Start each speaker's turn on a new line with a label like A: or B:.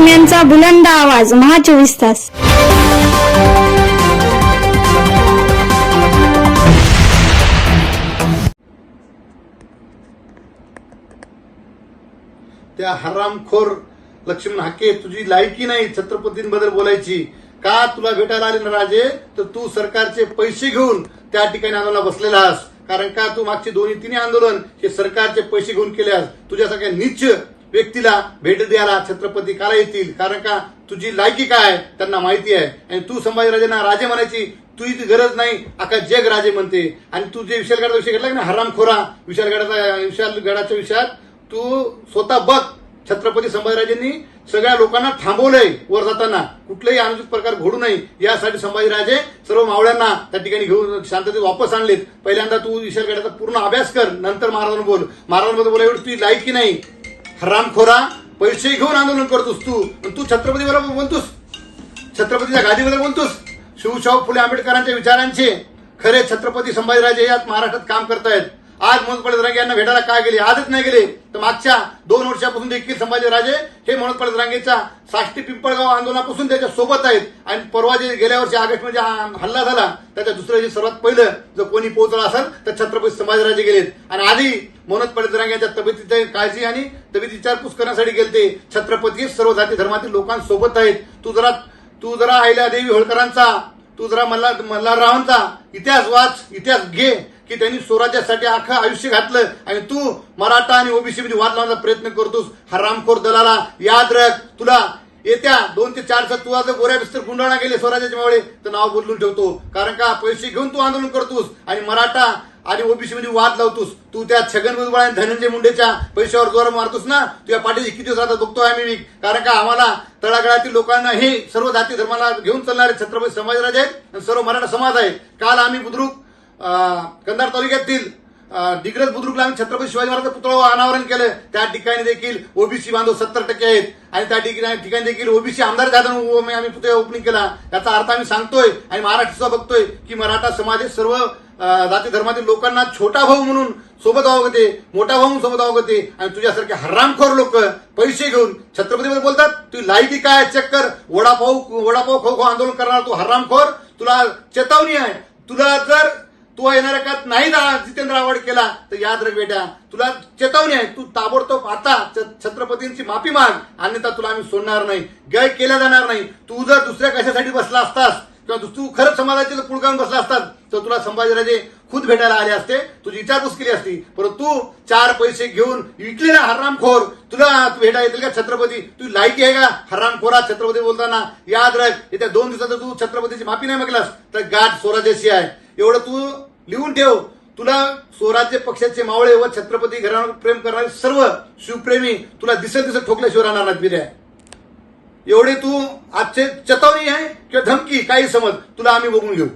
A: बातम्यांचा बुलंद आवाज महा 24 तास.
B: त्या हरामखोर लक्ष्मण हाके, तुझी लायकी नाही छत्रपतींबद्दल बोलायची. का तुला भेटायला आले ना राजे, तर तू सरकारचे पैसे घेऊन त्या ठिकाणी आंदोलनाला बसलेला आहेस. कारण का तू मागचे तिन्ही आंदोलन हे सरकारचे पैसे घेऊन केले आहेस. तुझ्यासारख्या नीच व्यक्तीला भेट द्यायला छत्रपती काला येतील. कारण का तुझी लायकी काय त्यांना माहिती आहे. आणि तू संभाजीराजेंना राजे म्हणायची तुझी गरज नाही, अख्खा जग राजे म्हणते. आणि तू जे विशालगडाचा विषय घेतला ना हरामखोरा, विशालगडाच्या विषयात तू स्वतः बघ. छत्रपती संभाजीराजेंनी सगळ्या लोकांना थांबवलंय वर जाताना, कुठलाही अनुचित प्रकार घडू नये यासाठी संभाजीराजे सर्व मावळ्यांना त्या ठिकाणी घेऊन शांततेत वापस आणलेत. पहिल्यांदा तू विशालगडाचा पूर्ण अभ्यास कर, नंतर महाराजांना बोल. महाराजांबद्दल बोला एवढी तुझी लायकी नाही. हरामखोरा, पैसे घेऊन आंदोलन करतोस तू छत्रपती बरोबर बोलतोस, छत्रपतीच्या गादीबद्दल बोलतोस. शिवशाहू फुले आंबेडकरांच्या विचारांचे खरे छत्रपती संभाजीराजे यात महाराष्ट्रात काम करतायत. आज मनोज पाटील यांना भेटायला काय गेले? आजच नाही गेले तर मागच्या 2 वर्षापासून देखील संभाजीराजे हे मनोज पाटील रांगेच्या साष्टी पिंपळगाव आंदोलनापासून त्याच्या सोबत आहेत. आणि परवा जे गेल्या वर्षी ऑगस्टमध्ये हल्ला झाला त्याच्या दुसऱ्या दिवशी सर्वात पहिलं जर कोणी पोहोचला असेल तर छत्रपती संभाजीराजे गेलेत. आणि आधी मनोज पाटील यांच्या तब्येतीची काळजी आणि तब्येतीची विचारपूस करण्यासाठी गेलते. छत्रपती सर्व जाती धर्मातील लोकांसोबत आहेत. तू जरा अहिल्यादेवी होळकरांचा, तू जरा मल्हाररावांचा इतिहास वाच, इतिहास घे की त्यांनी स्वराज्यासाठी अख्खं आयुष्य घातलं. आणि तू मराठा आणि ओबीसी मध्ये वाद लावण्याचा प्रयत्न करतोस. हरामखोर दलाला याद राख, तुला येत्या 2 ते 4 तू जर गोऱ्या बिस्तर गुंडाळा गेले स्वराज्याच्या मावळे तर नाव बदलून ठेवतो. कारण का पैसे घेऊन तू आंदोलन करतोस आणि मराठा आणि ओबीसी मध्ये वाद लावतोस. तू त्या छगन भुजबळ आणि धनंजय मुंडेच्या पैशावर जोर मारतोस ना. तुझ्या पाठीशी किती दिवस राहतात बघतोय आम्ही. कारण का आम्हाला तळागाळातील लोकांना हे सर्व जाती धर्माला घेऊन चालणारे छत्रपती संभाजीराजे आहेत आणि सर्व मराठा समाज आहे. काल आम्ही बुद्रुक कंधार तालुक्यातील डिग्रज बुद्रुकला आम्ही छत्रपती शिवाजी महाराज पुतळा अनावरण केलं. त्या ठिकाणी देखील ओबीसी बांधव 70% आहेत. आणि त्या ठिकाणी देखील ओबीसी आमदार जाधव आम्ही पुतळा ओपनिंग केला. याचा अर्थ आम्ही सांगतोय आणि महाराष्ट्र बघतोय की मराठा समाज हे सर्व जाती धर्मातील लोकांना छोटा भाऊ म्हणून सोबत अवगते, मोठा भाऊ म्हणून सोबत अवगते. आणि तुझ्यासारखे हरामखोर लोक पैसे घेऊन छत्रपतीमध्ये बोलतात. तू लायकी काय चेक कर. वडापाव खो आंदोलन करणार तू हरामखोर. तुला चेतावणी आहे. तुला जर तू येणाऱ्या काळात नाही जितेंद्र आव्हाड केला तर याद राख बेटा, तुला चेतावणी आहे. तू ताबडतोब आता छत्रपतींची माफी माग, अन्यथा तुला आम्ही सोडणार नाही, गय केल्या जाणार नाही. तू जर दुसऱ्या कशासाठी बसला असतास किंवा तू खरंच समाजाचे पुळकावून बसला असतात तर तुला संभाजीराजे खुद भेटायला आले असते, तुझी विचारपूस केली असती. परंतु तू 4 पैसे घेऊन विकले ना हरामखोर. तुला भेटा येतील का छत्रपती? तू लायकी आहे का हरामखोरा? छत्रपती बोलताना याद राख, येत्या 2 दिवसात तू छत्रपतीची माफी नाही मागलास तर गाठ स्वराज्याशी आहे. एवढं तू लिहून ठेव. तुला स्वराज्य पक्षाचे मावळे व छत्रपती घरावर प्रेम करणारे सर्व शिवप्रेमी तुला दिसत ठोकल्याशिवाय राहणार नाहीत बिर्या. एवढे तू आजचे चेतावणी आहे किंवा धमकी काही समज, तुला आम्ही बघून घेऊ.